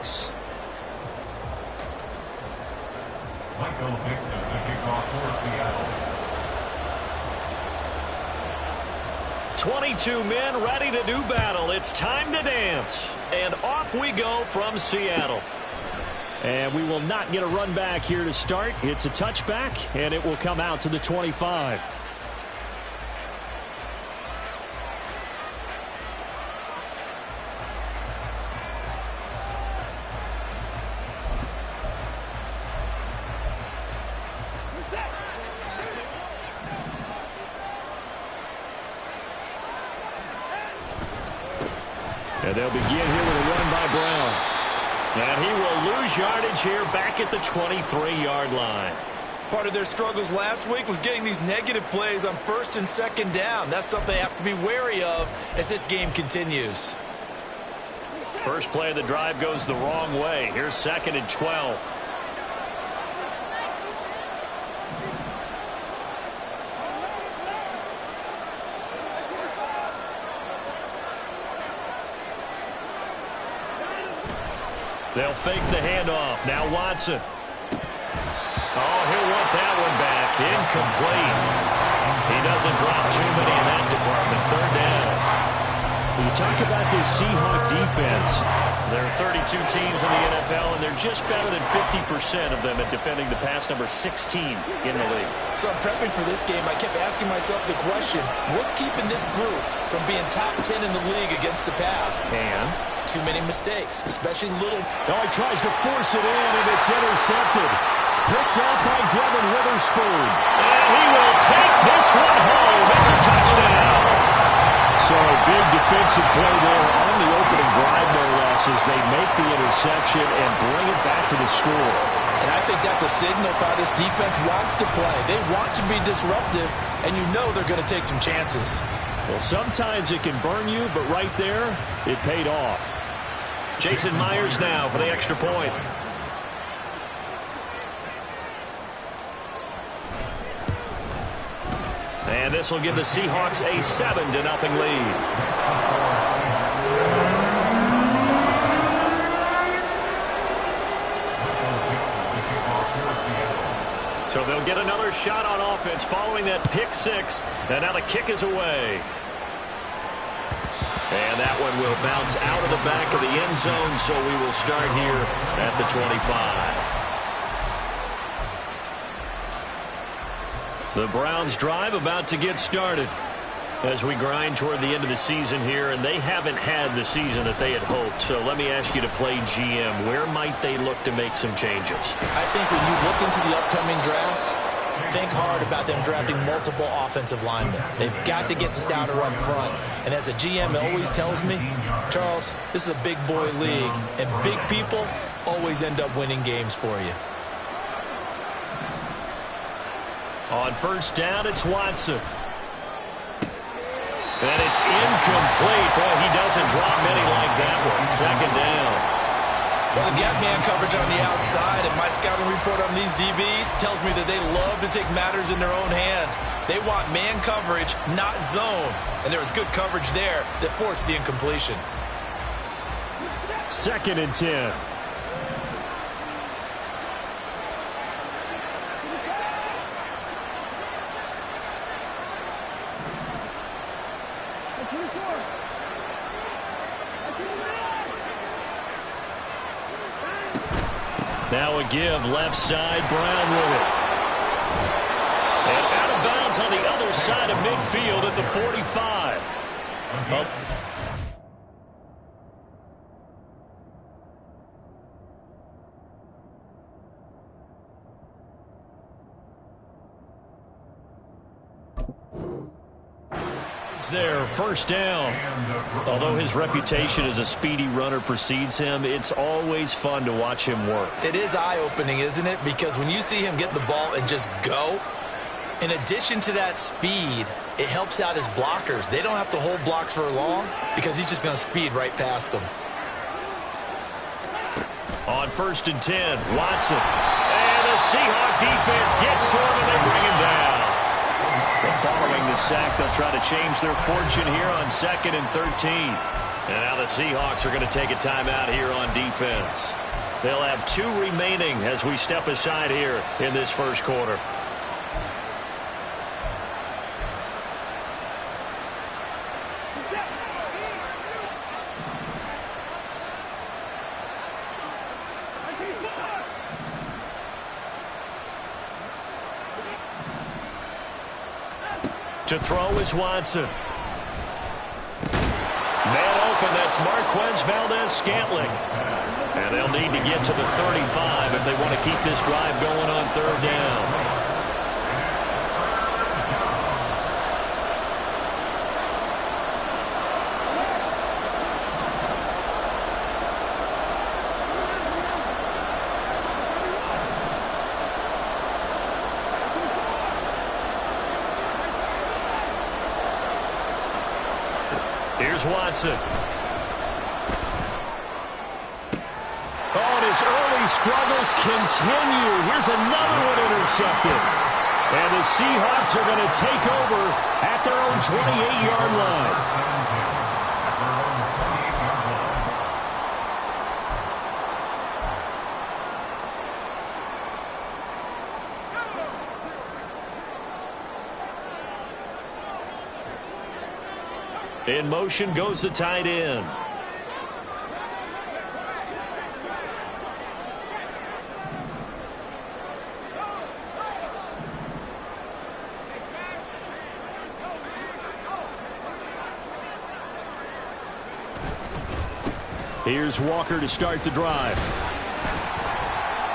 Seahawks. Michael Dixon, the kickoff for Seattle. 22 men ready to do battle. It's time to dance. And off we go from Seattle. And we will not get a run back here to start. It's a touchback, and it will come out to the 25. And they'll begin here with a run by Brown. And he will lose yardage here back at the 23-yard line. Part of their struggles last week was getting these negative plays on first and second down. That's something they have to be wary of as this game continues. First play of the drive goes the wrong way. Here's 2nd and 12. They'll fake the handoff. Now Watson. Oh, he'll want that one back. Incomplete. He doesn't drop too many in that department. 3rd down. When you talk about this Seahawk defense, there are 32 teams in the NFL, and they're just better than 50% of them at defending the pass, number 16 in the league. So I'm prepping for this game. I kept asking myself the question, what's keeping this group from being top 10 in the league against the pass? And too many mistakes, especially little. Oh, he tries to force it in, and it's intercepted. Picked up by Devin Witherspoon. And he will take this one home. It's a touchdown. So a big defensive play there on the opening drive, no less, as they make the interception and bring it back to the score. And I think that's a signal of how this defense wants to play. They want to be disruptive, and you know they're going to take some chances. Well, sometimes it can burn you, but right there, it paid off. Jason Myers now for the extra point. And this will give the Seahawks a 7-0 lead. So they'll get another shot on offense following that pick six. And now the kick is away. And that one will bounce out of the back of the end zone, so we will start here at the 25. The Browns drive about to get started as we grind toward the end of the season here, and they haven't had the season that they had hoped. So let me ask you to play GM. Where might they look to make some changes? I think when you look into the upcoming draft, think hard about them drafting multiple offensive linemen. They've got to get stouter up front. And as a GM always tells me, Charles, this is a big boy league, and big people always end up winning games for you. On first down, it's Watson. And it's incomplete. Boy, he doesn't drop many like that one. 2nd down. Well, they've got man coverage on the outside, and my scouting report on these DBs tells me that they love to take matters in their own hands. They want man coverage, not zone. And there was good coverage there that forced the incompletion. 2nd and 10. Now a give, left side, Brown with it. And out of bounds on the other side of midfield at the 45. Oh. There, first down. Although his reputation as a speedy runner precedes him, it's always fun to watch him work. It is eye-opening, isn't it? Because when you see him get the ball and just go, in addition to that speed, it helps out his blockers. They don't have to hold blocks for long because he's just going to speed right past them. On 1st and 10, Watson. And the Seahawk defense gets to him and they bring him down. But following the sack, they'll try to change their fortune here on 2nd and 13. And now the Seahawks are going to take a timeout here on defense. They'll have 2 remaining as we step aside here in this first quarter. To throw is Watson. Man open, that's Marquez Valdes-Scantling. And they'll need to get to the 35 if they want to keep this drive going on 3rd down. Here's Watson. Oh, and his early struggles continue. Here's another one intercepted. And the Seahawks are going to take over at their own 28-yard line. In motion goes the tight end. Here's Walker to start the drive.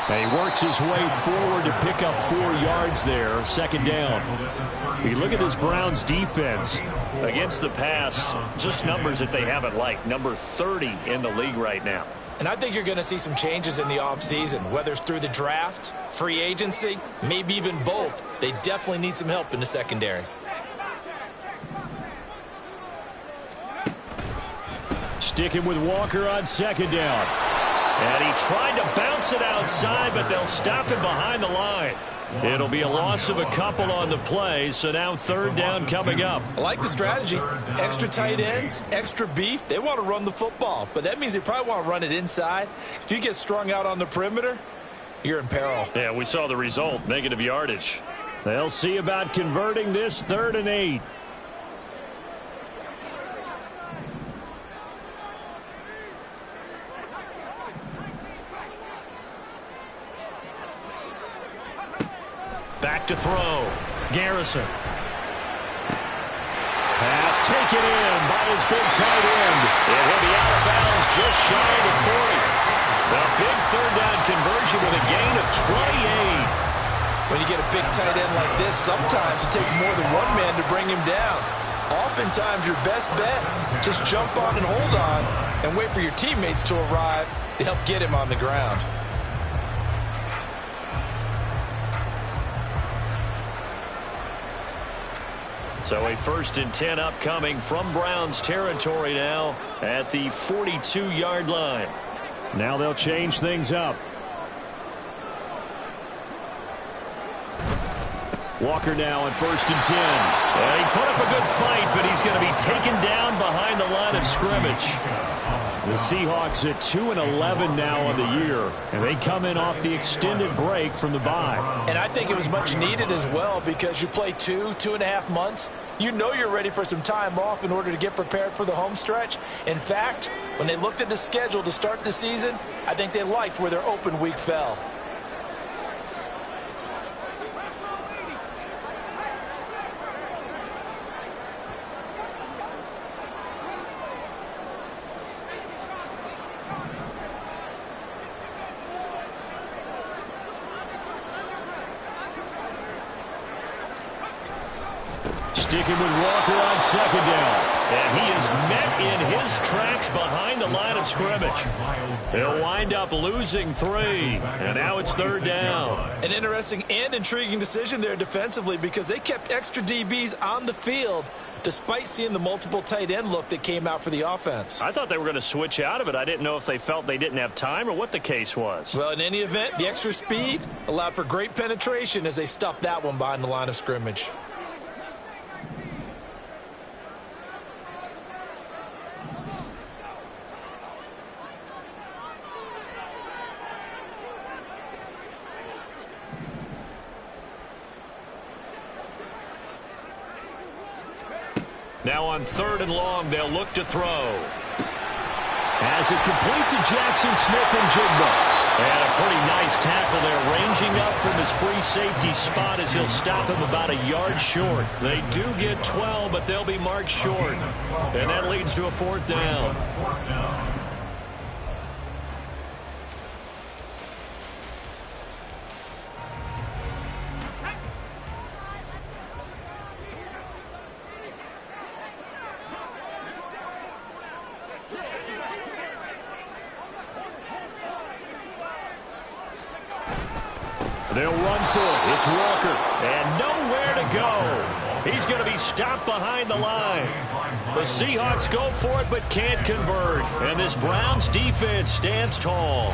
And he works his way forward to pick up 4 yards there, 2nd down. You look at this Browns defense against the pass, just numbers that they haven't liked. Number 30 in the league right now. And I think you're going to see some changes in the offseason, whether it's through the draft, free agency, maybe even both. They definitely need some help in the secondary. Sticking with Walker on 2nd down. And he tried to bounce it outside, but they'll stop him behind the line. It'll be a loss of a couple on the play, so now 3rd down coming up. I like the strategy. Extra tight ends, extra beef. They want to run the football, but that means they probably want to run it inside. If you get strung out on the perimeter, you're in peril. Yeah, we saw the result, negative yardage. They'll see about converting this 3rd and 8. Back to throw. Garrison. Pass taken in by his big tight end. It will be out of bounds just shy of the 40. A big 3rd down conversion with a gain of 28. When you get a big tight end like this, sometimes it takes more than one man to bring him down. Oftentimes, your best bet, just jump on and hold on and wait for your teammates to arrive to help get him on the ground. So a 1st and 10 upcoming from Browns territory now at the 42-yard line. Now they'll change things up. Walker now on 1st and 10. Well, he put up a good fight, but he's going to be taken down behind the line of scrimmage. The Seahawks at 2-11 now on the year, and they come in off the extended break from the bye. And I think it was much needed as well, because you play 2.5 months. You know you're ready for some time off in order to get prepared for the home stretch. In fact, when they looked at the schedule to start the season, I think they liked where their open week fell. Sticking with Walker on 2nd down. And he is met in his tracks behind the line of scrimmage. They'll wind up losing 3. And now it's 3rd down. An interesting and intriguing decision there defensively, because they kept extra DBs on the field despite seeing the multiple tight end look that came out for the offense. I thought they were going to switch out of it. I didn't know if they felt they didn't have time or what the case was. Well, in any event, the extra speed allowed for great penetration as they stuffed that one behind the line of scrimmage. Now on 3rd and long, they'll look to throw. As it complete to Jackson Smith-Njigba. And a pretty nice tackle there, ranging up from his free safety spot as he'll stop him about a yard short. They do get 12, but they'll be marked short. And that leads to a 4th down. They'll run through it. It's Walker. And nowhere to go. He's going to be stopped behind the line. The Seahawks go for it but can't convert. And this Browns defense stands tall.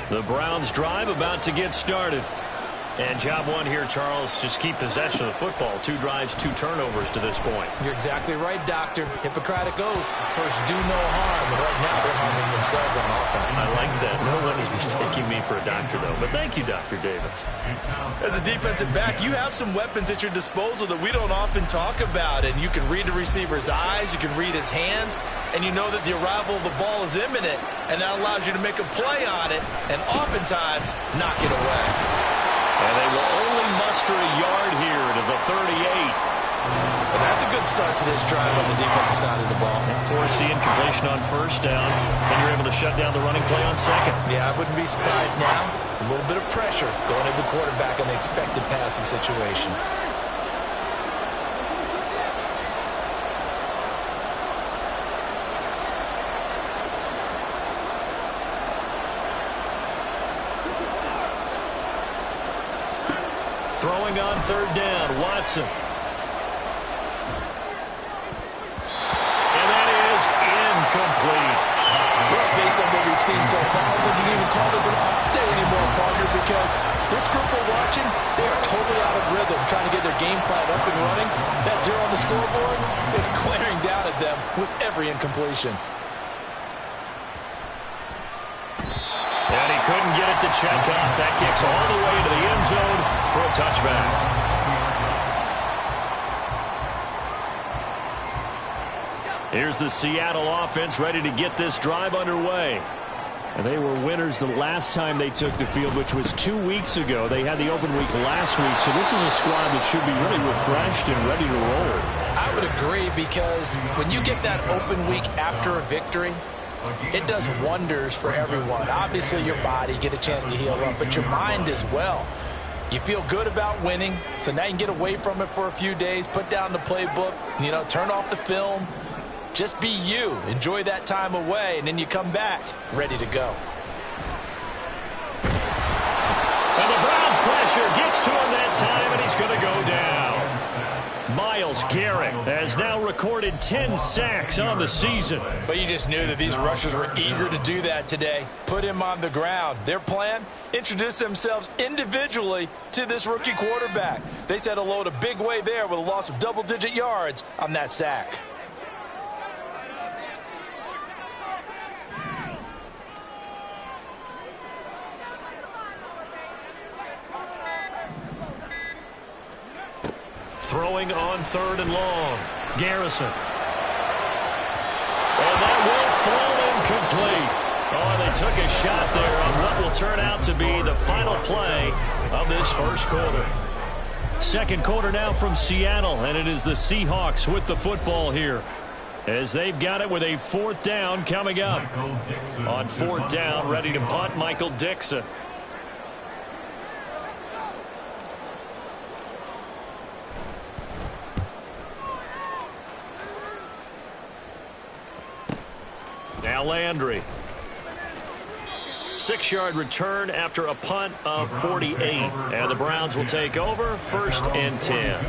The Browns drive about to get started. And job one here, Charles, just keep possession of the football. 2 drives, 2 turnovers to this point. You're exactly right, Doctor. Hippocratic oath. First, do no harm. And right now, they're harming themselves on offense. I like that. No one is mistaking me for a doctor, though. But thank you, Dr. Davis. As a defensive back, you have some weapons at your disposal that we don't often talk about. And you can read the receiver's eyes. You can read his hands. And you know that the arrival of the ball is imminent. And that allows you to make a play on it and oftentimes knock it away. And they will only muster a yard here to the 38. And that's a good start to this drive on the defensive side of the ball. Force the incompletion on 1st down, and you're able to shut down the running play on 2nd. Yeah, I wouldn't be surprised now. A little bit of pressure going at the quarterback in the expected passing situation. Throwing on 3rd down, Watson. And that is incomplete. Well, based on what we've seen so far, I think you can even call this an off day anymore, partner, because this group we're watching, they are totally out of rhythm, trying to get their game plan up and running. That 0 on the scoreboard is glaring down at them with every incompletion. And he couldn't get it to check up. That kicks all the way to the end zone for a touchback. Here's the Seattle offense ready to get this drive underway. And they were winners the last time they took the field, which was 2 weeks ago. They had the open week last week, so this is a squad that should be really refreshed and ready to roll. I would agree, because when you get that open week after a victory, it does wonders for everyone. Obviously, your body, get a chance to heal up, but your mind as well. You feel good about winning, so now you can get away from it for a few days, put down the playbook, turn off the film. Just be you. Enjoy that time away, and then you come back ready to go. And the Browns pressure gets to him that time, and he's going to go down. Myles Garrett has now recorded 10 sacks on the season. But you just knew that these rushers were eager to do that today. Put him on the ground. Their plan? Introduce themselves individually to this rookie quarterback. They said hello to Big Way there with a loss of double-digit yards on that sack. Throwing on 3rd and long. Garrison. And that will fall incomplete. Oh, they took a shot there on what will turn out to be the final play of this 1st quarter. 2nd quarter now from Seattle, and it is the Seahawks with the football here, as they've got it with a 4th down coming up. On 4th down, ready to punt, Michael Dickson. Now Landry. 6-yard return after a punt of 48. And the Browns will take over 1st and 10.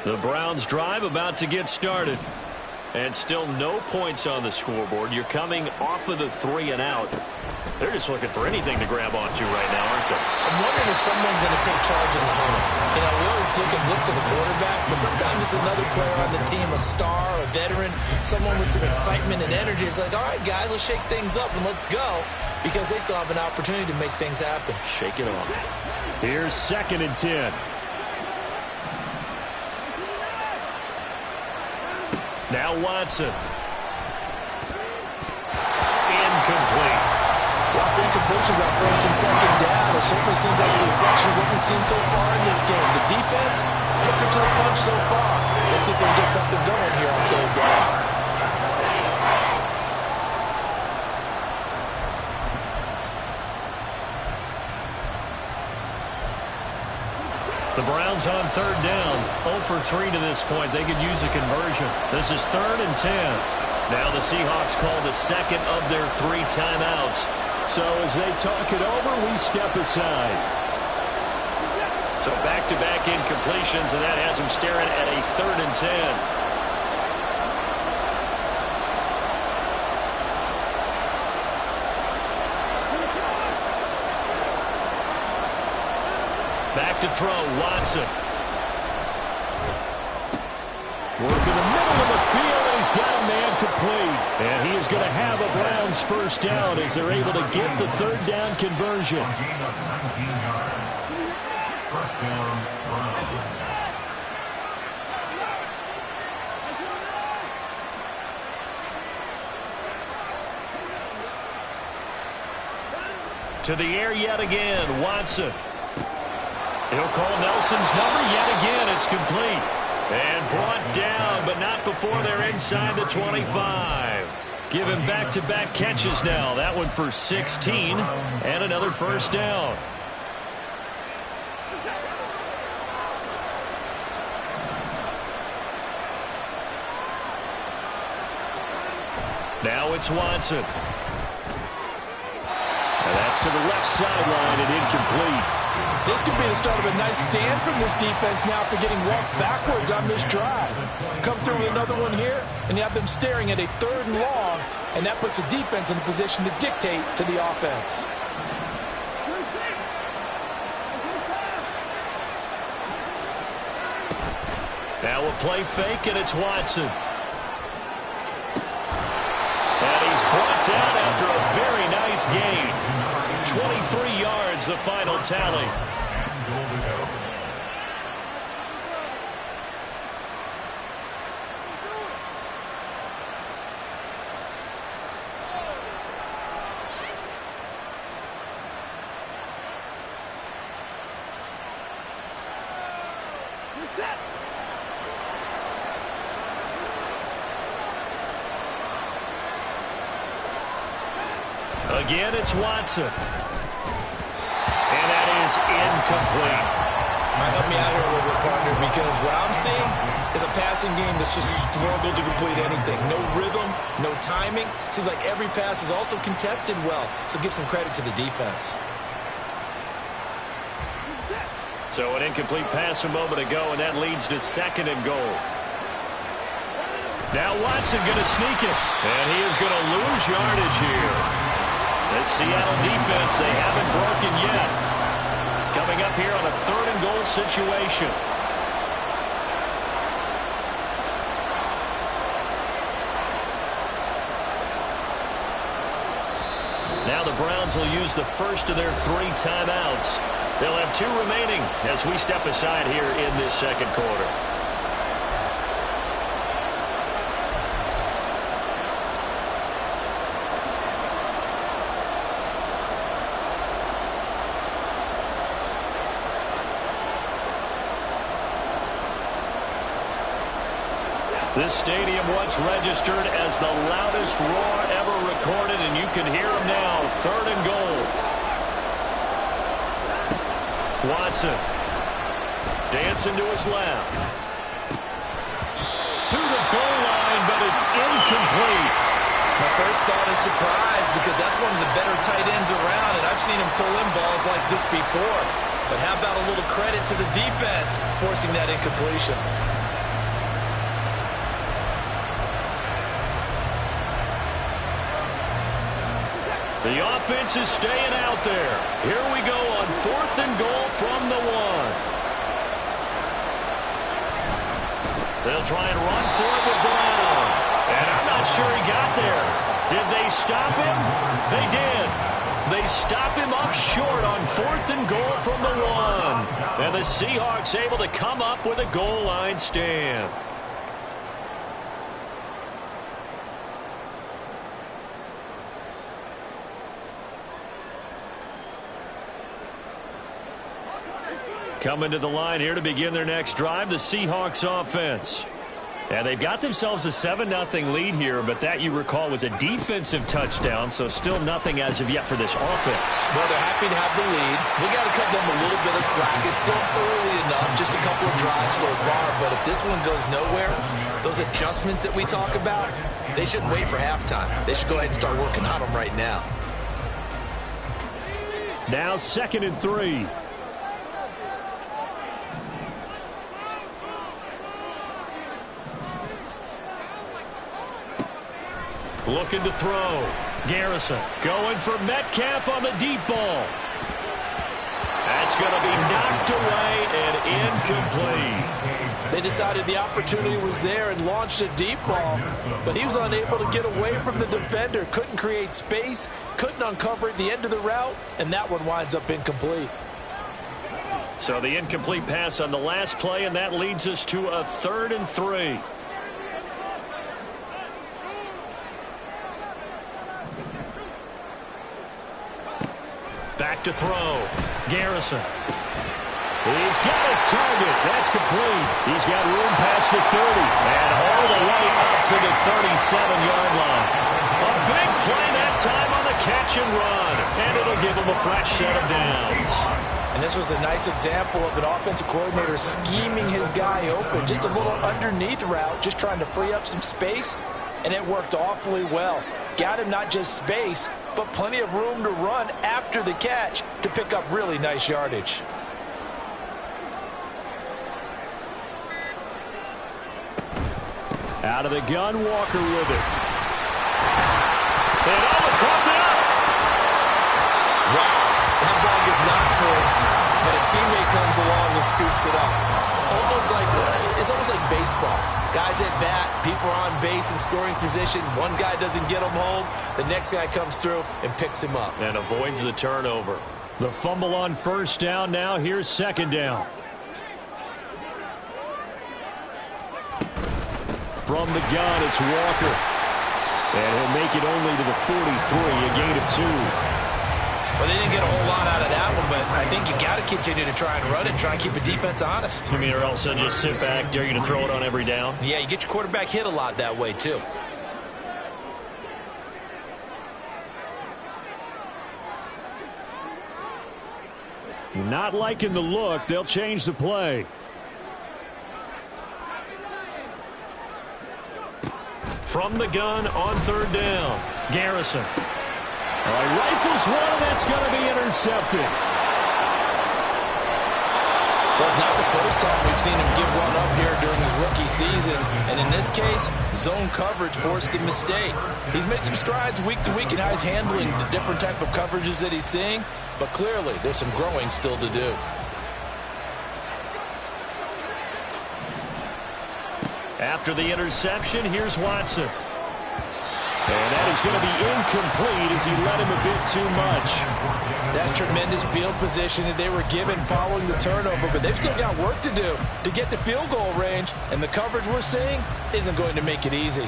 The Browns drive about to get started. And still no points on the scoreboard. You're coming off of the 3 and out. They're just looking for anything to grab onto right now, aren't they? I'm wondering if someone's going to take charge in the huddle. You know, we always look to the quarterback, but sometimes it's another player on the team, a star, a veteran, someone with some excitement and energy. It's like, all right, guys, let's shake things up and let's go, because they still have an opportunity to make things happen. Shake it off. Here's 2nd and 10. Now Watson. Incomplete. Well, for incompletions on 1st and 2nd down, it certainly seems like a reflection of what we've seen so far in this game. The defense, quicker to the punch so far. Let's see if they can get something going here on 3rd down. The Browns on 3rd down. 0 for 3 to this point. They could use a conversion. This is 3rd and 10. Now the Seahawks call the 2nd of their 3 timeouts. So as they talk it over, we step aside. So back-to-back incompletions, and that has them staring at a 3rd and 10. Back to throw, Watson. Work in the middle of the field, and he's got a man complete. And he is going to have a Browns 1st down as they're able to get the 3rd down conversion. Gain of 19 yards. 1st down, Browns. To the air yet again, Watson. He'll call Nelson's number yet again. It's complete. And brought down, but not before they're inside the 25. Give him back-to-back catches now. That one for 16 and another 1st down. Now it's Watson. And that's to the left sideline and incomplete. This could be the start of a nice stand from this defense now for getting walked backwards on this drive. Come through with another one here, and you have them staring at a 3rd and long, and that puts the defense in a position to dictate to the offense. Now a play fake, and it's Watson. And he's brought down after a very nice gain. 23 yards, the final tally. Again, it's Watson. And that is incomplete. Might help me out here a little bit, partner, because what I'm seeing is a passing game that's just struggled to complete anything. No rhythm, no timing. Seems like every pass is also contested well, so give some credit to the defense. So an incomplete pass a moment ago, and that leads to 2nd and goal. Now Watson going to sneak it, and he is going to lose yardage here. The Seattle defense, they haven't broken yet. Coming up here on a 3rd and goal situation. Now the Browns will use the 1st of their 3 timeouts. They'll have 2 remaining as we step aside here in this 2nd quarter. This stadium once registered as the loudest roar ever recorded, and you can hear them now. 3rd and goal. Watson dancing to his left. To the goal line, but it's incomplete. My first thought is surprise, because that's one of the better tight ends around, and I've seen him pull in balls like this before. But how about a little credit to the defense forcing that incompletion? The offense is staying out there. Here we go on 4th and goal from the 1. They'll try and run for it with Brown. And I'm not sure he got there. Did they stop him? They did. They stop him up short on 4th and goal from the 1. And the Seahawks able to come up with a goal line stand. Coming to the line here to begin their next drive, the Seahawks offense. And they've got themselves a 7-0 lead here, but that, you recall, was a defensive touchdown, so still nothing as of yet for this offense. Well, they're happy to have the lead. We got to cut them a little bit of slack. It's still early enough, just a couple of drives so far, but if this one goes nowhere, those adjustments that we talk about, they shouldn't wait for halftime. They should go ahead and start working on them right now. Now 2nd and 3. Looking to throw. Garrison going for Metcalf on the deep ball. That's going to be knocked away and incomplete. They decided the opportunity was there and launched a deep ball, but he was unable to get away from the defender. Couldn't create space, couldn't uncover the end of the route, and that one winds up incomplete. So the incomplete pass on the last play, and that leads us to a 3rd and 3. Back to throw. Garrison. He's got his target. That's complete. He's got room past the 30. And all the way up to the 37-yard line. A big play that time on the catch and run. And it'll give him a fresh set of downs. And this was a nice example of an offensive coordinator scheming his guy open. Just a little underneath route, just trying to free up some space. And it worked awfully well. Got him not just space, but plenty of room to run after the catch to pick up really nice yardage. Out of the gun, Walker with it. And caught it up. Wow, that ball gets knocked for, but a teammate comes along and scoops it up. It's almost like baseball. Guys at bat, people are on base in scoring position. One guy doesn't get him home. The next guy comes through and picks him up. And avoids the turnover. The fumble on 1st down. Now here's 2nd down. From the gun, it's Walker. And he'll make it only to the 43, a gain of 2. Well, they didn't get a whole lot out of that one, but I think you got to continue to try and run and try and keep the defense honest. You mean, or else they'll just sit back, dare you to throw it on every down? Yeah, you get your quarterback hit a lot that way, too. Not liking the look. They'll change the play. From the gun on 3rd down. Garrison. Rifles one, and that's going to be intercepted. Well, it's not the first time we've seen him give one up here during his rookie season. And in this case, zone coverage forced the mistake. He's made some strides week to week in how he's handling the different type of coverages that he's seeing. But clearly, there's some growing still to do. After the interception, here's Watson. And that is going to be incomplete as he led him a bit too much. That's tremendous field position that they were given following the turnover, but they've still got work to do to get to field goal range, and the coverage we're seeing isn't going to make it easy.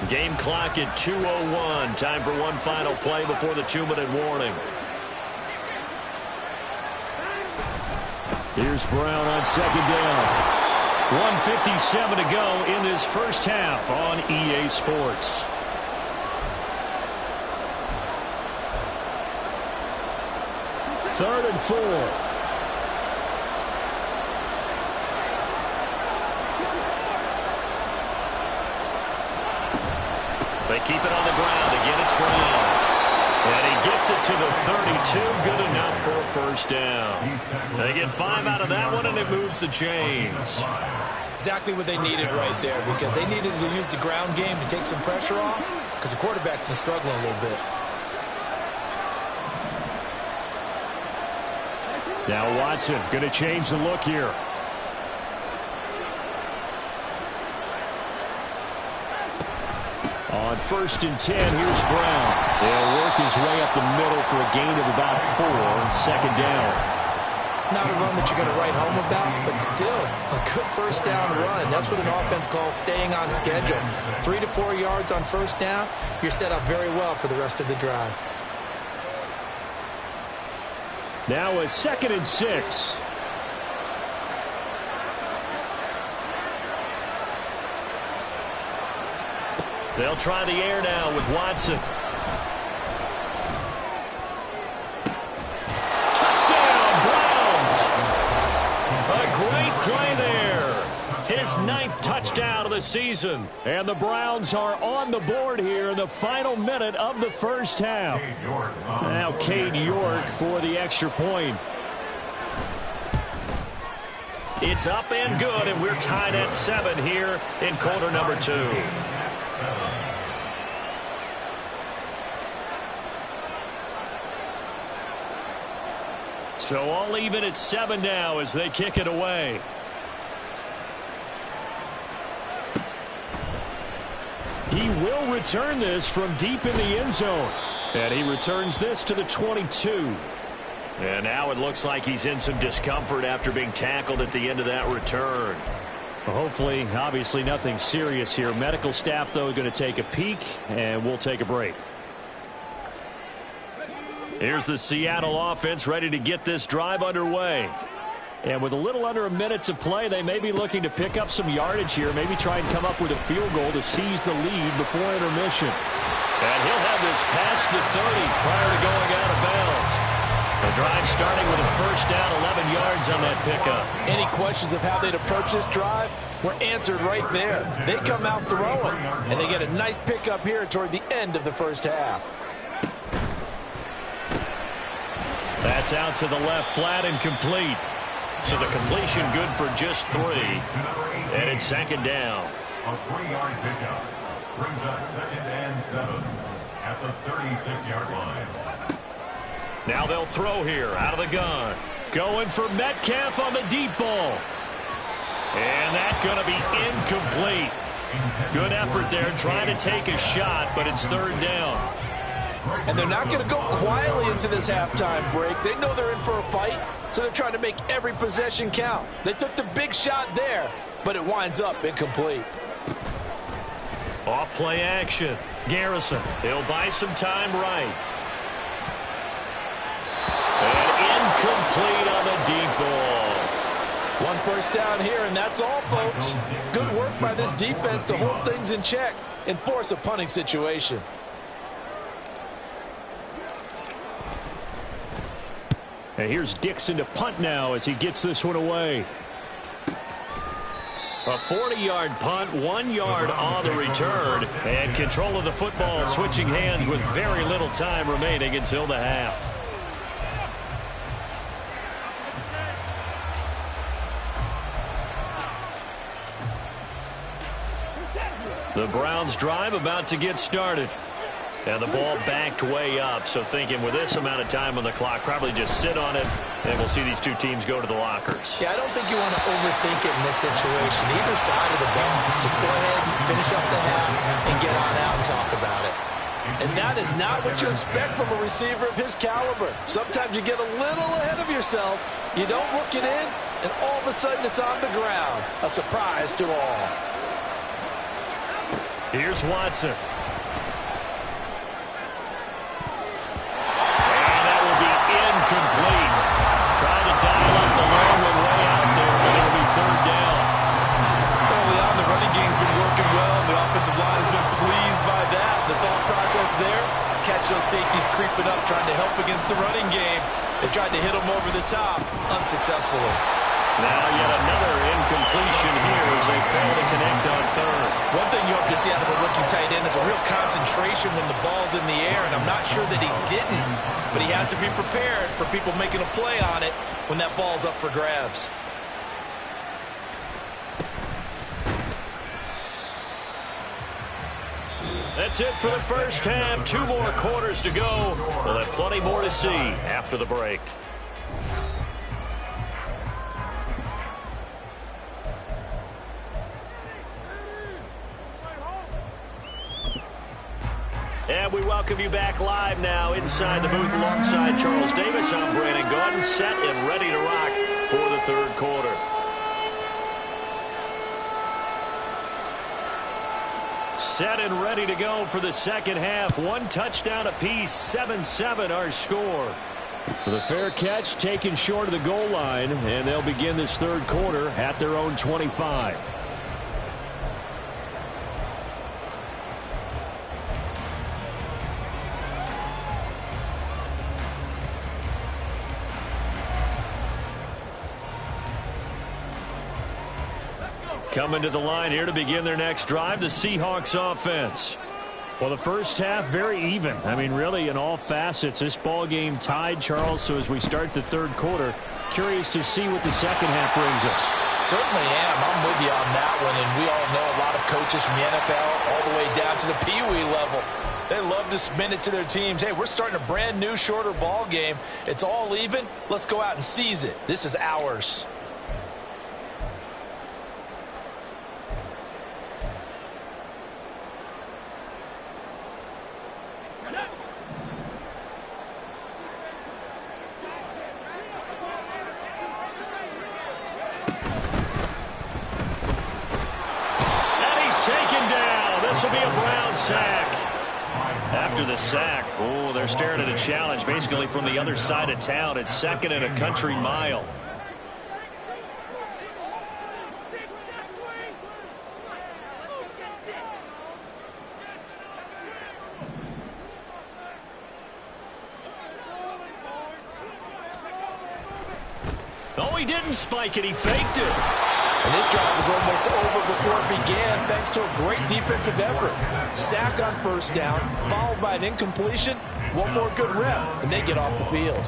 Game clock at 2:01. Time for one final play before the 2-minute warning. Here's Brown on 2nd down. 1:57 to go in this first half on EA Sports. Third and 4. They keep it on the ground. Again, it's Brown. And he gets it to the 32. Good enough for a first down. They get 5 out of that one, and it moves the chains. Exactly what they needed right there, because they needed to use the ground game to take some pressure off, because the quarterback's been struggling a little bit. Now Watson going to change the look here. On 1st and 10, here's Brown. He'll work his way up the middle for a gain of about 4, 2nd down. Not a run that you're going to write home about, but still a good first down run. That's what an offense calls staying on schedule. 3 to 4 yards on first down, you're set up very well for the rest of the drive. Now a 2nd and 6. They'll try the air now with Watson. Touchdown, Browns! A great play there. His 9th touchdown of the season. And the Browns are on the board here in the final minute of the first half. Now Cade York for the extra point. It's up and good, and we're tied at 7 here in quarter number 2. So all even at 7 now as they kick it away. He will return this from deep in the end zone. And he returns this to the 22. And now it looks like he's in some discomfort after being tackled at the end of that return. Hopefully, obviously nothing serious here. Medical staff, though, going to take a peek, and we'll take a break. Here's the Seattle offense ready to get this drive underway. And with a little under a minute to play, they may be looking to pick up some yardage here, maybe try and come up with a field goal to seize the lead before intermission. And he'll have this past the 30 prior to going out of bounds. The drive starting with a first down, 11 yards on that pickup. Any questions of how they'd approach this drive were answered right there. They come out throwing, and they get a nice pickup here toward the end of the first half. That's out to the left, flat and complete. So the completion good for just 3. And it's 2nd down. A 3-yard pickup brings up 2nd and 7 at the 36-yard line. Now they'll throw here out of the gun. Going for Metcalf on the deep ball. And that's going to be incomplete. Good effort there trying to take a shot, but it's 3rd down. And they're not going to go quietly into this halftime break. They know they're in for a fight, so they're trying to make every possession count. They took the big shot there, but it winds up incomplete. Off play action. Garrison. He'll buy some time right. And incomplete on the deep ball. 1 first down here, and that's all, folks. Good work by this defense to hold things in check and force a punting situation. And here's Dixon to punt now as he gets this one away. A 40-yard punt, 1 yard on the return. And control of the football switching hands with very little time remaining until the half. The Browns drive about to get started. And the ball backed way up, so thinking with this amount of time on the clock, probably just sit on it, and we'll see these two teams go to the lockers. Yeah, I don't think you want to overthink it in this situation. Either side of the ball. Just go ahead, finish up the half, and get on out and talk about it. And that is not what you expect from a receiver of his caliber. Sometimes you get a little ahead of yourself, you don't look it in, and all of a sudden it's on the ground. A surprise to all. Here's Watson. Complete. Trying to dial up the long one way out there, but it'll be 3rd down. Early on, the running game's been working well. The offensive line has been pleased by that. The thought process there, catch those safeties creeping up, trying to help against the running game. They tried to hit them over the top, unsuccessfully. Now yet another incompletion here as they fail to connect on 3rd. One thing you hope to see out of a rookie tight end is a real concentration when the ball's in the air, and I'm not sure that he didn't, but he has to be prepared for people making a play on it when that ball's up for grabs. That's it for the first half. 2 more quarters to go. We'll have plenty more to see after the break. And we welcome you back live now inside the booth alongside Charles Davis. I'm Brandon Gaudin, set and ready to rock for the third quarter. Set and ready to go for the second half. One touchdown apiece, 7-7 our score. The fair catch taken short of the goal line, and they'll begin this third quarter at their own 25. Coming to the line here to begin their next drive, the Seahawks offense. Well, the first half, very even. I mean, really, in all facets, this ball game tied, Charles. So as we start the third quarter, curious to see what the second half brings us. Certainly am. I'm with you on that one. And we all know a lot of coaches from the NFL all the way down to the Pee-wee level. They love to spin it to their teams. Hey, we're starting a brand new, shorter ball game. It's all even. Let's go out and seize it. This is ours. This will be a Brown sack. After the sack, oh, they're staring at a challenge basically from the other side of town. It's second and a country mile. Oh, he didn't spike it. He faked it. And this drive was almost over before it began thanks to a great defensive effort. Sack on first down, followed by an incompletion. One more good rep, and they get off the field.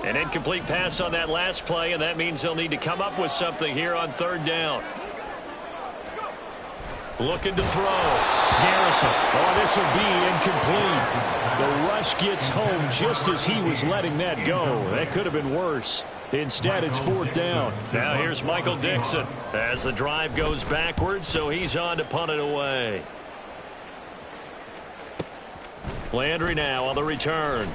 An incomplete pass on that last play, and that means they'll need to come up with something here on third down. Looking to throw. Garrison. Oh, this will be incomplete. The rush gets home just as he was letting that go. That could have been worse. Instead, it's fourth down. Now here's Michael Dixon as the drive goes backwards, so he's on to punt it away. Landry now on the return.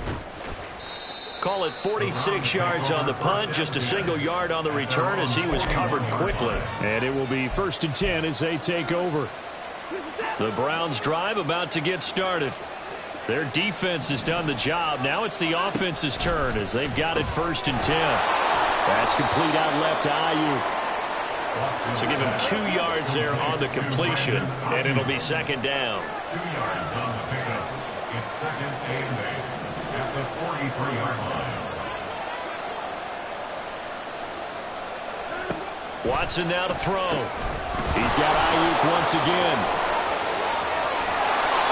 Call it 46 yards on the punt, just a single yard on the return as he was covered quickly. And it will be 1st and 10 as they take over. The Browns drive about to get started. Their defense has done the job. Now it's the offense's turn as they've got it 1st and 10. That's complete out left to Ayuk. So give him 2 yards there on the completion, and it'll be second down. 2 yards on the pickup. It's second and 8 at the 43-yard line. Watson now to throw. He's got Ayuk once again.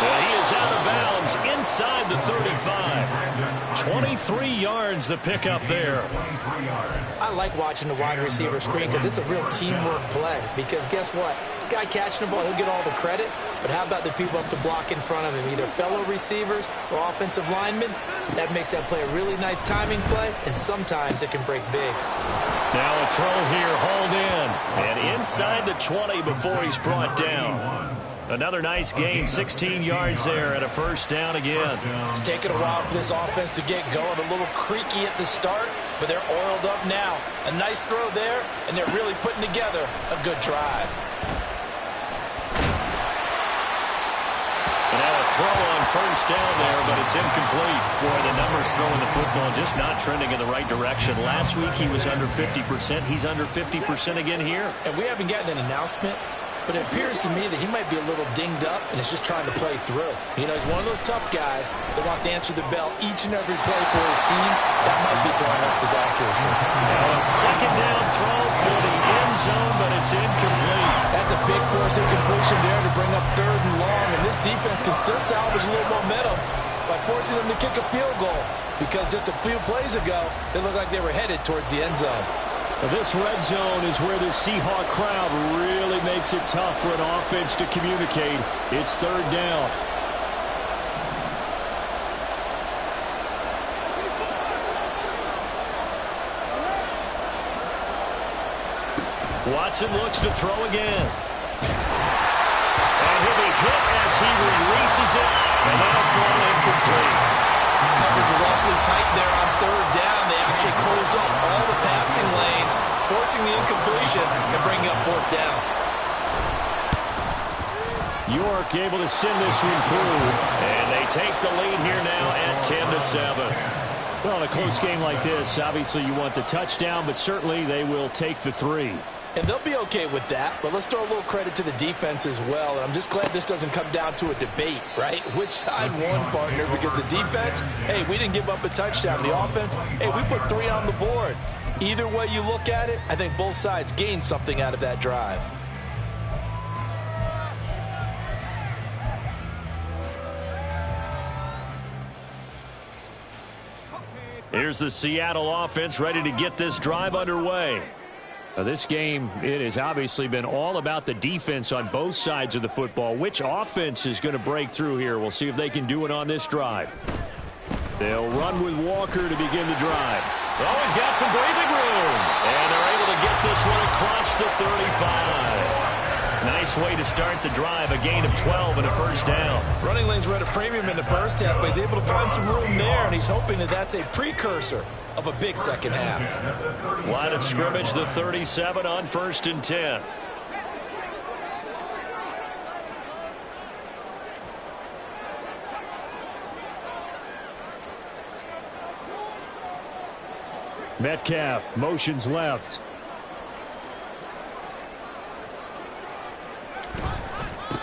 And he is out of bounds inside the 35. 23 yards the pickup there. I like watching the wide receiver screen because it's a real teamwork play. Because guess what? The guy catching the ball, he'll get all the credit. But how about the people up to block in front of him, either fellow receivers or offensive linemen? That makes that play a really nice timing play, and sometimes it can break big. Now a throw here, hauled in. And inside the 20 before he's brought down. Another nice gain, 16 yards there and a first down again. It's taken a while for this offense to get going. A little creaky at the start, but they're oiled up now. A nice throw there, and they're really putting together a good drive. And now a throw on first down there, but it's incomplete. Boy, the numbers throwing the football just not trending in the right direction. Last week he was under 50%. He's under 50% again here. And we haven't gotten an announcement, but it appears to me that he might be a little dinged up and is just trying to play through. You know, he's one of those tough guys that wants to answer the bell each and every play for his team. That might be throwing up his accuracy. Now a second down throw for the end zone, but it's incomplete. That's a big force incompletion there to bring up third and long, and this defense can still salvage a little momentum by forcing them to kick a field goal, because just a few plays ago, they looked like they were headed towards the end zone. This red zone is where the Seahawk crowd really makes it tough for an offense to communicate. It's third down. Watson looks to throw again. And he'll be hit as he releases it, and that'll fall incomplete. Coverage is awfully tight there on third down. They actually closed off all the passing lanes, forcing the incompletion and bringing up fourth down. York able to send this one through. And they take the lead here now at 10-7. Well, in a close game like this, obviously you want the touchdown, but certainly they will take the 3. And they'll be okay with that, but let's throw a little credit to the defense as well. And I'm just glad this doesn't come down to a debate, right? Which side won, partner? Because the defense, hey, we didn't give up a touchdown. The offense, hey, we put 3 on the board. Either way you look at it, I think both sides gained something out of that drive. Here's the Seattle offense ready to get this drive underway. Now, this game, it has obviously been all about the defense on both sides of the football. Which offense is going to break through here? We'll see if they can do it on this drive. They'll run with Walker to begin the drive. Oh, he's got some breathing room. And they're able to get this one across the 35. Nice way to start the drive, a gain of 12 and a first down. Running lanes were at a premium in the first half, but he's able to find some room there, and he's hoping that that's a precursor of a big second half. Line of scrimmage, the 37 on 1st and 10. Metcalf motions left.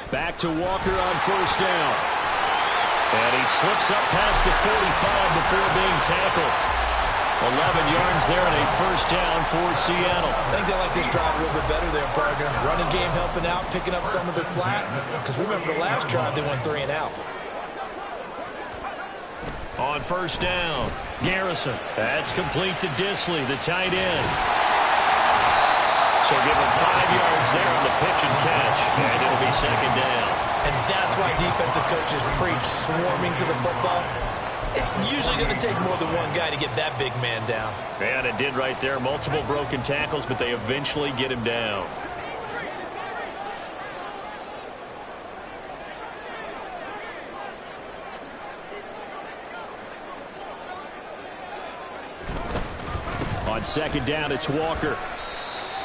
Back to Walker on first down. And he slips up past the 45 before being tackled. 11 yards there and a first down for Seattle. I think they like this drive a little bit better there, partner. Running game helping out, picking up some of the slack. Because remember, the last drive they went 3 and out. On first down, Garrison. That's complete to Disley, the tight end. So give him 5 yards there on the pitch and catch, and it'll be second down. And that's why defensive coaches preach swarming to the football. It's usually going to take more than one guy to get that big man down. And it did right there. Multiple broken tackles, but they eventually get him down. On second down, it's Walker.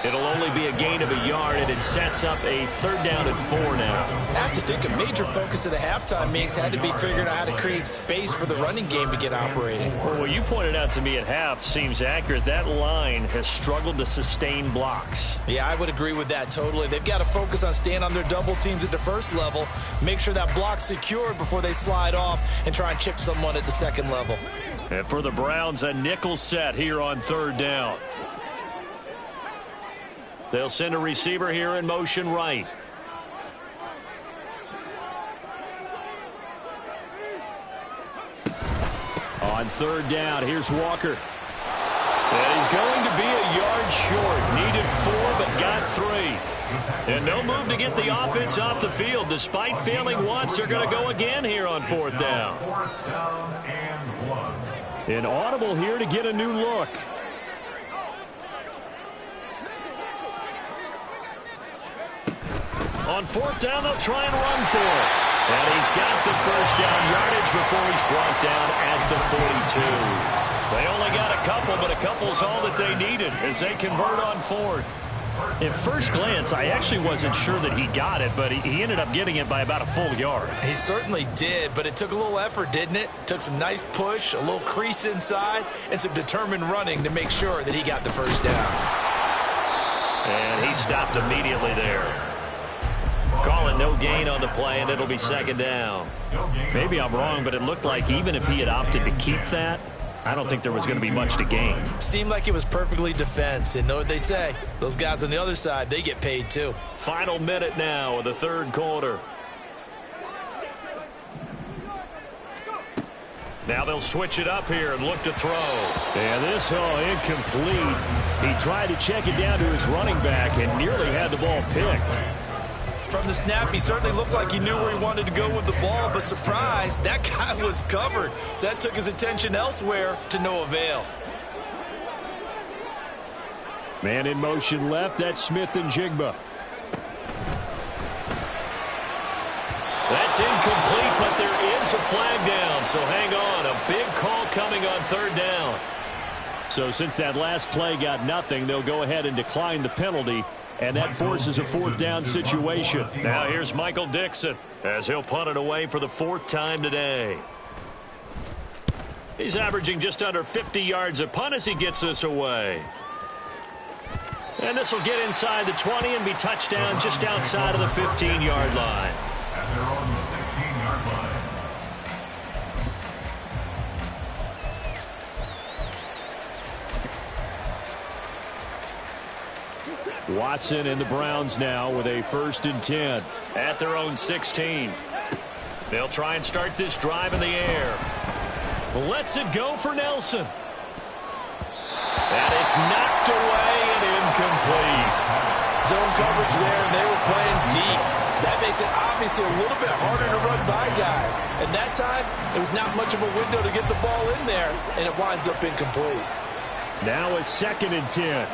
It'll only be a gain of a yard, and it sets up a third down and 4 now. I have to think a major focus of the halftime mix had to be figuring out how to create space for the running game to get operating. Well, what you pointed out to me at half seems accurate. That line has struggled to sustain blocks. Yeah, I would agree with that totally. They've got to focus on staying on their double teams at the first level, make sure that block's secured before they slide off and try and chip someone at the second level. And for the Browns, a nickel set here on third down. They'll send a receiver here in motion right. On third down, here's Walker. And he's going to be a yard short. Needed 4, but got 3. And no move to get the offense off the field. Despite failing once, they're going to go again here on fourth down. An audible here to get a new look. On fourth down, they'll try and run for it. And he's got the first down yardage before he's brought down at the 42. They only got a couple, but a couple's all that they needed as they convert on fourth. At first glance, I actually wasn't sure that he got it, but he ended up getting it by about a full yard. He certainly did, but it took a little effort, didn't it? Took some nice push, a little crease inside, and some determined running to make sure that he got the first down. And he stopped immediately there. Calling no gain on the play, and it'll be second down. Maybe I'm wrong, but it looked like even if he had opted to keep that, I don't think there was going to be much to gain. Seemed like it was perfectly defense. And know what they say? Those guys on the other side, they get paid too. Final minute now of the third quarter. Now they'll switch it up here and look to throw. And this incomplete. He tried to check it down to his running back and nearly had the ball picked. From the snap, he certainly looked like he knew where he wanted to go with the ball, but surprise, that guy was covered. So that took his attention elsewhere to no avail. Man in motion left, that's Smith and Jigba. Incomplete, but there is a flag down, so hang on. A big call coming on third down. So since that last play got nothing, they'll go ahead and decline the penalty, and that forces a fourth down situation. Now here's Michael Dixon as he'll punt it away for the fourth time today. He's averaging just under 50 yards a punt as he gets this away. And this will get inside the 20 and be touchdown just outside of the 15-yard line. At their own 16-yard line. Watson and the Browns now with a 1st and 10. At their own 16. They'll try and start this drive in the air. Lets it go for Nelson. And it's knocked away and incomplete. Zone coverage there, and they were playing deep. That makes it obviously a little bit harder to run by guys. And that time, it was not much of a window to get the ball in there, and it winds up incomplete. Now a 2nd and 10.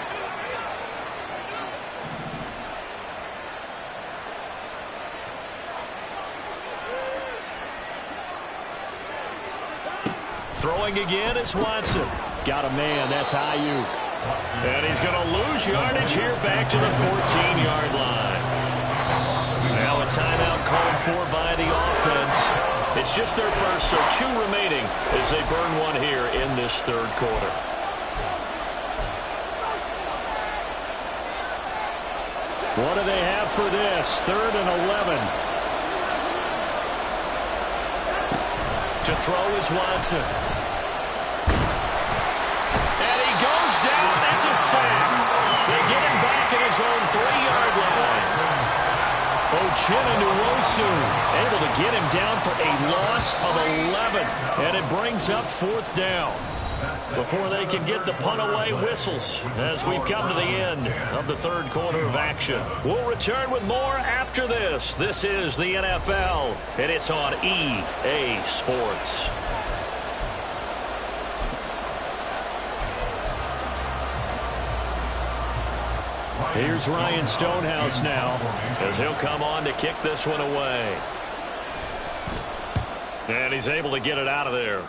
Throwing again, it's Watson. Got a man, that's Ayuk. And he's going to lose yardage here back to the 14-yard line. Now a timeout called for by the offense. It's just their first, so 2 remaining as they burn one here in this third quarter. What do they have for this? 3rd and 11. To throw is Watson. And he goes down. That's a sack. They get him back at his own 3-yard line. Uchenna Nwosu able to get him down for a loss of 11. And it brings up 4th down. Before they can get the punt away, whistles as we've come to the end of the third quarter of action. We'll return with more after this. This is the NFL, and it's on EA Sports. Here's Ryan Stonehouse now as he'll come on to kick this one away. And he's able to get it out of there.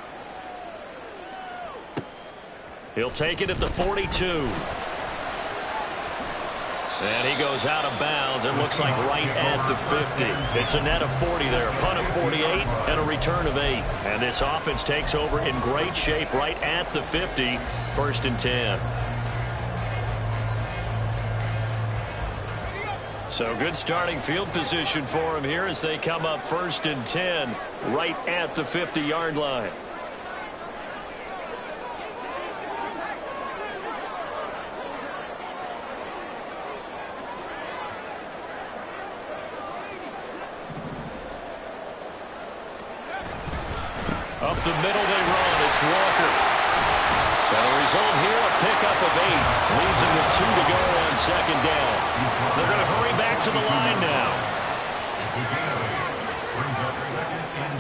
He'll take it at the 42. And he goes out of bounds. It looks like right at the 50. It's a net of 40 there. Punt of 48 and a return of 8. And this offense takes over in great shape right at the 50. 1st and 10. So good starting field position for him here as they come up 1st and 10 right at the 50-yard line. Up the middle they run. It's Walker. And the result here, a pickup of 8. Leaves him with 2 to go on 2nd down. They're going to hurry back to the line now. Brings up 2nd and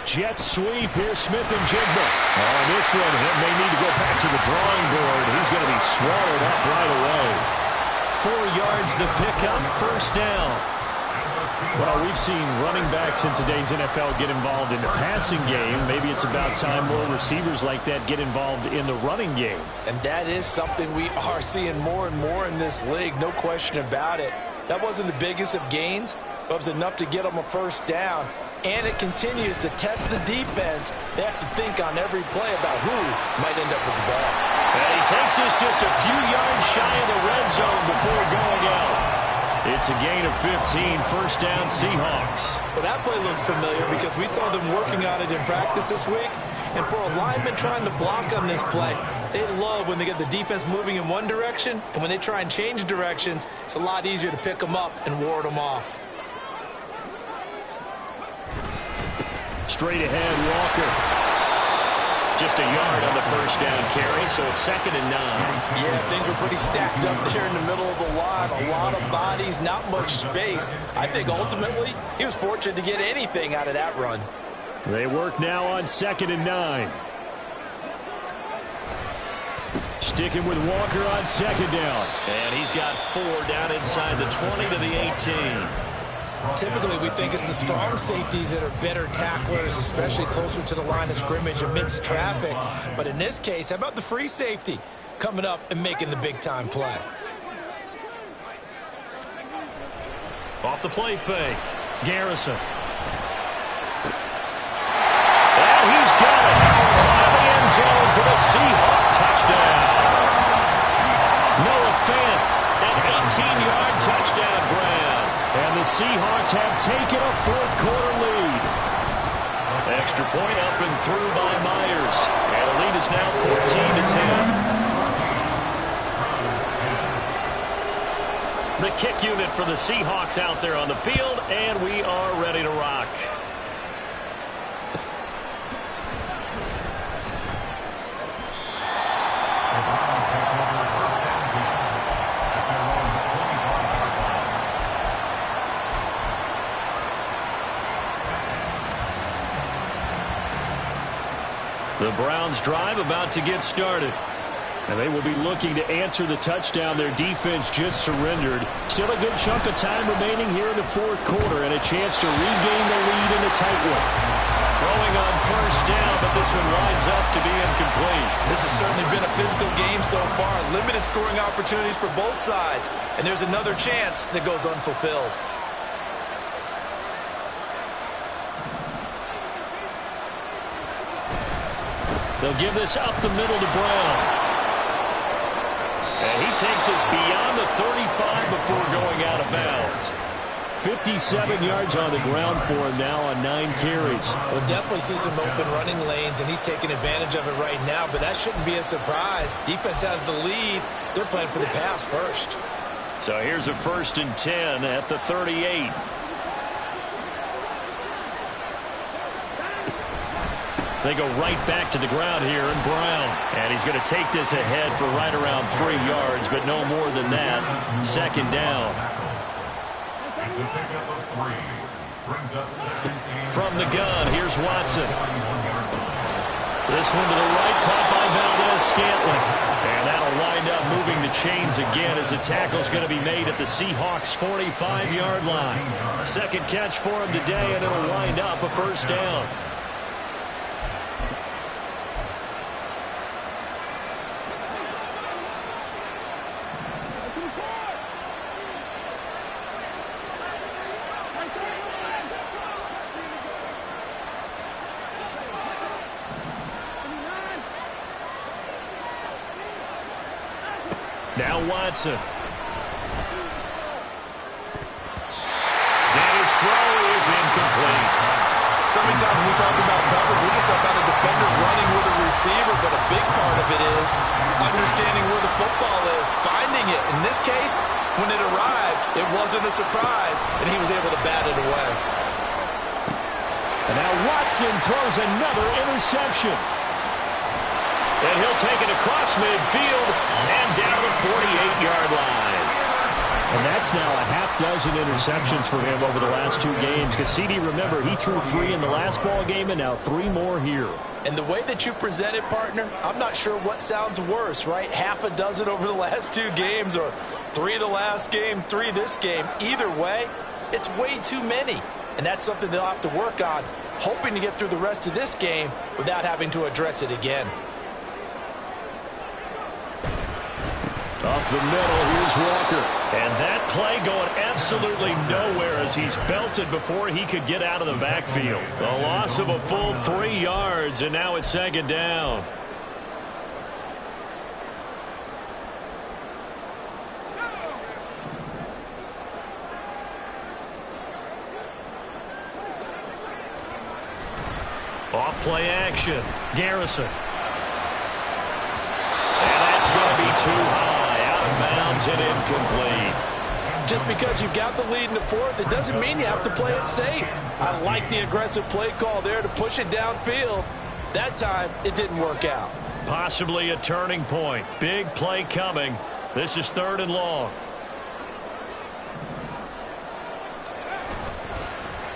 2. Jet sweep. Here's Smith-Njigba. On this one, he may need to go back to the drawing board. He's going to be swallowed up right away. 4 yards the pickup, 1st down. Well, we've seen running backs in today's NFL get involved in the passing game. Maybe it's about time more receivers like that get involved in the running game. And that is something we are seeing more and more in this league, no question about it. That wasn't the biggest of gains, but it was enough to get them a 1st down. And it continues to test the defense. They have to think on every play about who might end up with the ball. And he takes this just a few yards shy of the red zone before going out. It's a gain of 15, 1st down Seahawks. Well, that play looks familiar because we saw them working on it in practice this week. And for a lineman trying to block on this play, they love when they get the defense moving in one direction. And when they try and change directions, it's a lot easier to pick them up and ward them off. Straight ahead, Walker. Just a yard on the 1st down carry, so it's 2nd and 9. Yeah, things were pretty stacked up there in the middle of the line. A lot of bodies, not much space. I think ultimately he was fortunate to get anything out of that run. They work now on 2nd and 9. Sticking with Walker on second down. And he's got 4 down inside the 20 to the 18. Typically, we think it's the strong safeties that are better tacklers, especially closer to the line of scrimmage amidst traffic. But in this case, how about the free safety coming up and making the big-time play? Off the play fake. Garrison. And he's got it. Out of the end zone for the Seahawk touchdown. Noah Fant, an 18-yard touchdown grab. And the Seahawks have taken a fourth-quarter lead. Extra point up and through by Myers. And the lead is now 14-10. The kick unit for the Seahawks out there on the field, and we are ready to rock. The Browns drive about to get started. And they will be looking to answer the touchdown their defense just surrendered. Still a good chunk of time remaining here in the fourth quarter and a chance to regain the lead in a tight one. Throwing on first down, but this one winds up to be incomplete. This has certainly been a physical game so far. Limited scoring opportunities for both sides. And there's another chance that goes unfulfilled. They'll give this up the middle to Brown. And he takes us beyond the 35 before going out of bounds. 57 yards on the ground for him now on 9 carries. We'll definitely see some open running lanes, and he's taking advantage of it right now, but that shouldn't be a surprise. Defense has the lead. They're playing for the pass first. So here's a 1st and 10 at the 38. They go right back to the ground here, and Brown. And he's going to take this ahead for right around 3 yards, but no more than that. 2nd down. It's a pickup of 3. Brings up 2nd and From the gun, here's Watson. This one to the right, caught by Valdez-Scantling. And that'll wind up moving the chains again as the tackle's going to be made at the Seahawks' 45-yard line. 2nd catch for him today, and it'll wind up a 1st down. Now Watson. And his throw is incomplete. So many times when we talk about coverage, we just talk about a defender running with a receiver, but a big part of it is understanding where the football is, finding it. In this case, when it arrived, it wasn't a surprise, and he was able to bat it away. And now Watson throws another interception. And he'll take it across midfield and down the 48-yard line. And that's now a half dozen interceptions for him over the last 2 games. Because CD, remember, he threw 3 in the last ball game and now 3 more here. And the way that you present it, partner, I'm not sure what sounds worse, right? Half a dozen over the last 2 games or 3 the last game, 3 this game. Either way, it's way too many. And that's something they'll have to work on, hoping to get through the rest of this game without having to address it again. Up the middle, here's Walker. And that play going absolutely nowhere as he's belted before he could get out of the backfield. A loss of a full 3 yards, and now it's 2nd down. Off play action. Garrison. And that's going to be too high. Out of bounds and incomplete. Just because you've got the lead in the fourth, it doesn't mean you have to play it safe. I like the aggressive play call there to push it downfield. That time, it didn't work out. Possibly a turning point. Big play coming. This is 3rd and long.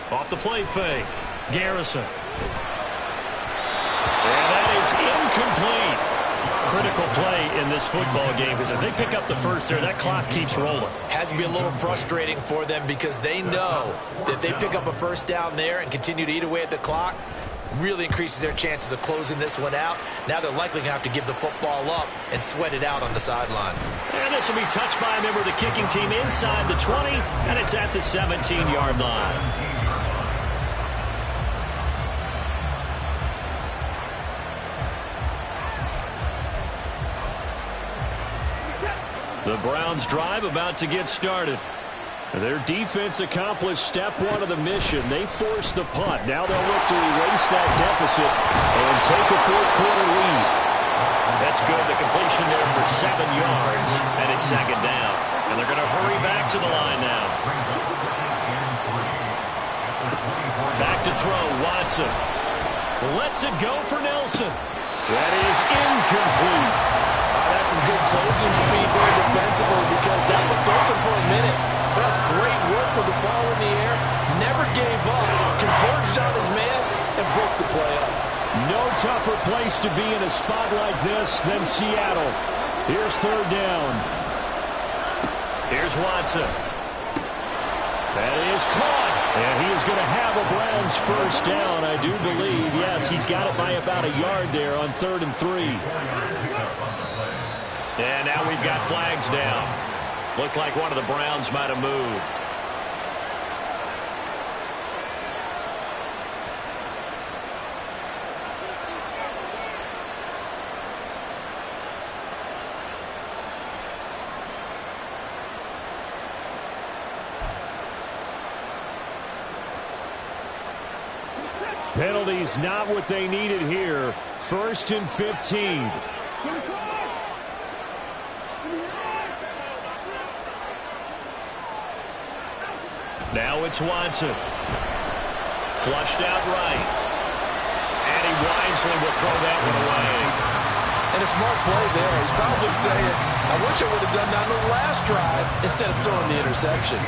Off the play fake. Garrison. And that is incomplete. critical play in this football game because if they pick up the first there, that clock keeps rolling. Has to be a little frustrating for them because they know that if they pick up a first down there and continue to eat away at the clock, really increases their chances of closing this one out. Now they're likely going to have to give the football up and sweat it out on the sideline. And this will be touched by a member of the kicking team inside the 20, and it's at the 17-yard line. The Browns drive about to get started. Their defense accomplished step one of the mission. They forced the punt. Now they'll look to erase that deficit and take a fourth-quarter lead. That's good. The completion there for 7 yards, and it's second down. And they're going to hurry back to the line now. Back to throw, Watson. Lets it go for Nelson. That is incomplete. That's some good closing speed there defensively because that looked open for a minute. That's great work with the ball in the air. Never gave up. Converged on his man and broke the play up. No tougher place to be in a spot like this than Seattle. Here's third down. Here's Watson. That is caught. And he is going to have a Browns first down, I do believe. Yes, he's got it by about a yard there on 3rd and 3. And now we've got flags down. Looked like one of the Browns might have moved. Penalties not what they needed here. 1st and 15. Now it's Watson. Flushed out right. And he wisely will throw that one away. And a smart play there. He's probably saying, I wish I would have done that on the last drive instead of throwing the interception.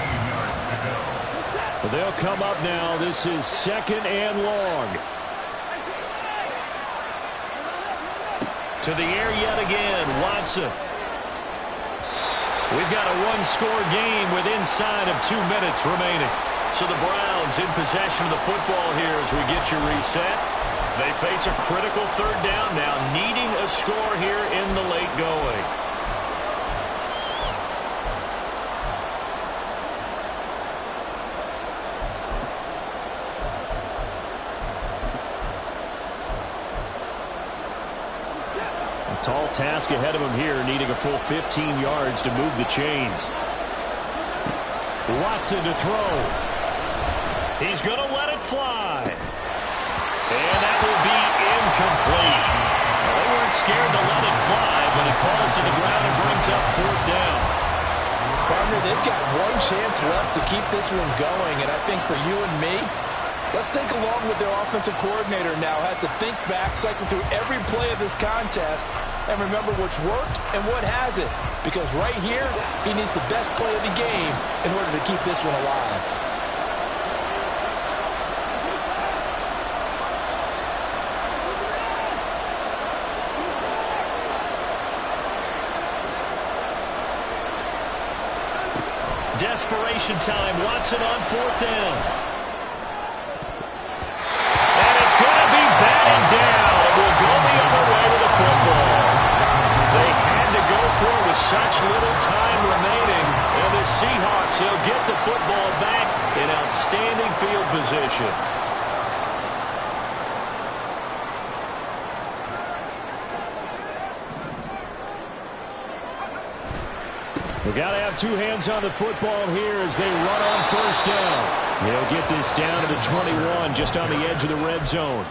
They'll come up now. This is 2nd and long. To the air yet again, Watson. We've got a one-score game with inside of 2 minutes remaining. So the Browns in possession of the football here as we get you reset. They face a critical third down now, needing a score here in the late going. Tall task ahead of him here, needing a full 15 yards to move the chains. Watson to throw. He's going to let it fly. And that will be incomplete. Well, they weren't scared to let it fly, but it falls to the ground and brings up 4th down. Partner, they've got one chance left to keep this one going, and I think for you and me, let's think along with their offensive coordinator now. Has to think back, cycle through every play of this contest, and remember what's worked and what hasn't. Because right here, he needs the best play of the game in order to keep this one alive. Desperation time. Watson on 4th down. And it's going to be batted down. It will go the other way to the football. They had to go for it with such little time remaining. And the Seahawks, they'll get the football back in outstanding field position. We've got to have 2 hands on the football here as they run on 1st down. They'll get this down to the 21, just on the edge of the red zone.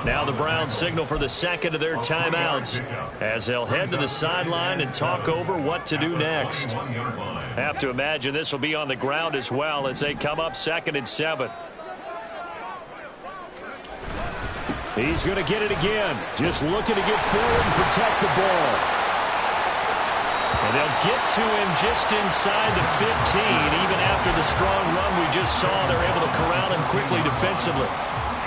Now the Browns signal for the second of their timeouts as they'll head to the sideline and talk over what to do next. Have to imagine this will be on the ground as well as they come up 2nd and 7. He's going to get it again. Just looking to get forward and protect the ball. And they'll get to him just inside the 15. Even after the strong run we just saw, they're able to corral him quickly defensively.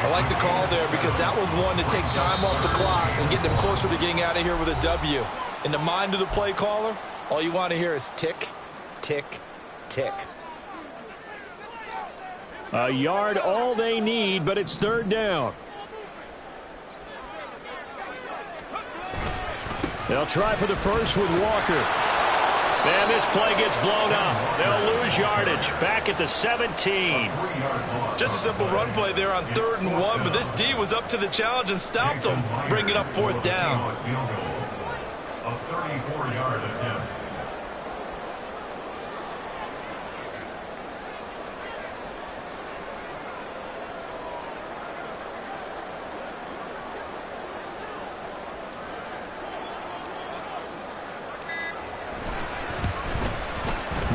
I like the call there because that was one to take time off the clock and get them closer to getting out of here with a W. In the mind of the play caller, all you want to hear is tick, tick, tick. A yard all they need, but it's third down. They'll try for the first with Walker. And this play gets blown up. They'll lose yardage. Back at the 17. Just a simple run play there on 3rd and 1, but this D was up to the challenge and stopped them, bringing up 4th down. A 34-yard attempt.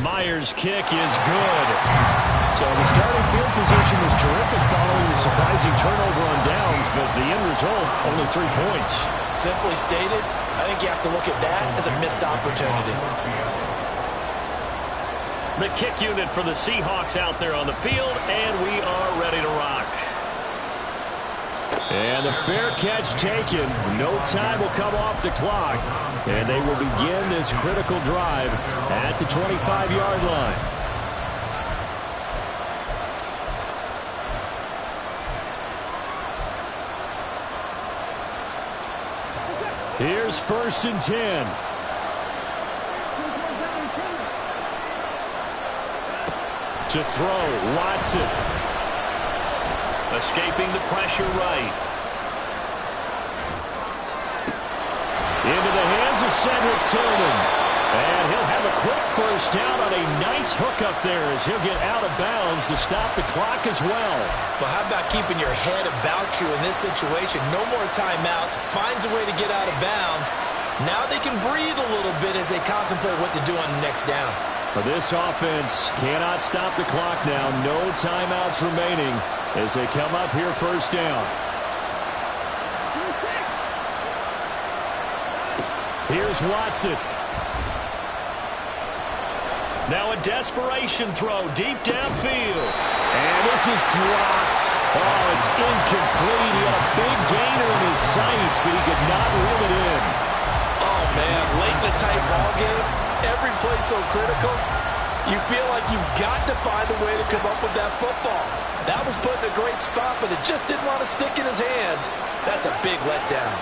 Myers' kick is good. So the starting field position was terrific following the surprising turnover on downs, but the end result, only 3 points. Simply stated, I think you have to look at that as a missed opportunity. The kick unit for the Seahawks out there on the field, and we are ready to rock. And the fair catch taken. No time will come off the clock. And they will begin this critical drive at the 25-yard line. Here's 1st and 10. To throw, Watson. Escaping the pressure right. Into the hands of Cedric Tillman. And he'll have a quick first down on a nice hook up there as he'll get out of bounds to stop the clock as well. But how about keeping your head about you in this situation? No more timeouts. Finds a way to get out of bounds. Now they can breathe a little bit as they contemplate what to do on the next down. But this offense cannot stop the clock now. No timeouts remaining as they come up here 1st down. Here's Watson. Now a desperation throw deep downfield. And this is dropped. Oh, it's incomplete. He had a big gainer in his sights, but he could not reel it in. Oh, man, late in the tight ball game, every play so critical, you feel like you've got to find a way to come up with that football. That was put in a great spot, but it just didn't want to stick in his hands. That's a big letdown.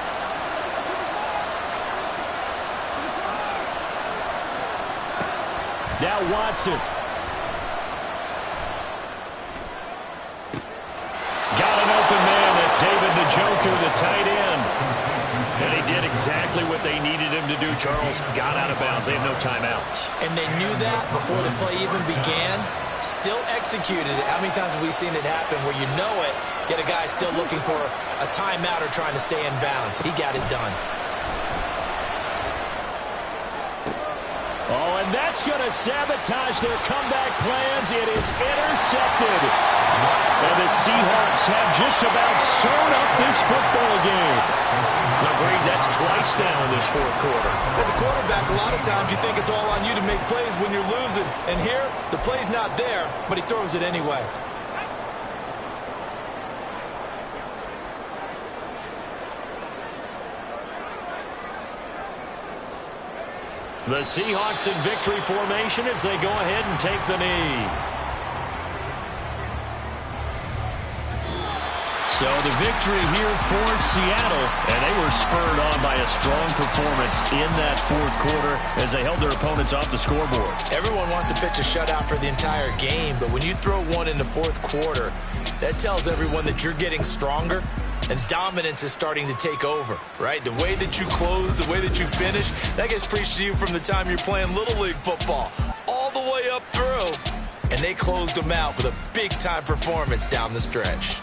Now Watson. Got an open man. That's David Njoku, the tight end. And he did exactly what they needed him to do, Charles. Got out of bounds. They had no timeouts. And they knew that before the play even began. Still executed it. How many times have we seen it happen where you know it, yet a guy still looking for a timeout or trying to stay in bounds? He got it done. Oh, and that's going to sabotage their comeback plans. It is intercepted. And the Seahawks have just about sewn up this football game. Agreed, that's twice now in this 4th quarter. As a quarterback, a lot of times you think it's all on you to make plays when you're losing. And here, the play's not there, but he throws it anyway. The Seahawks in victory formation as they go ahead and take the knee. So the victory here for Seattle, and they were spurred on by a strong performance in that 4th quarter as they held their opponents off the scoreboard. Everyone wants to pitch a shutout for the entire game, but when you throw one in the 4th quarter, that tells everyone that you're getting stronger and dominance is starting to take over, right? The way that you close, the way that you finish, that gets preached to you from the time you're playing Little League football all the way up through. And they closed them out with a big-time performance down the stretch.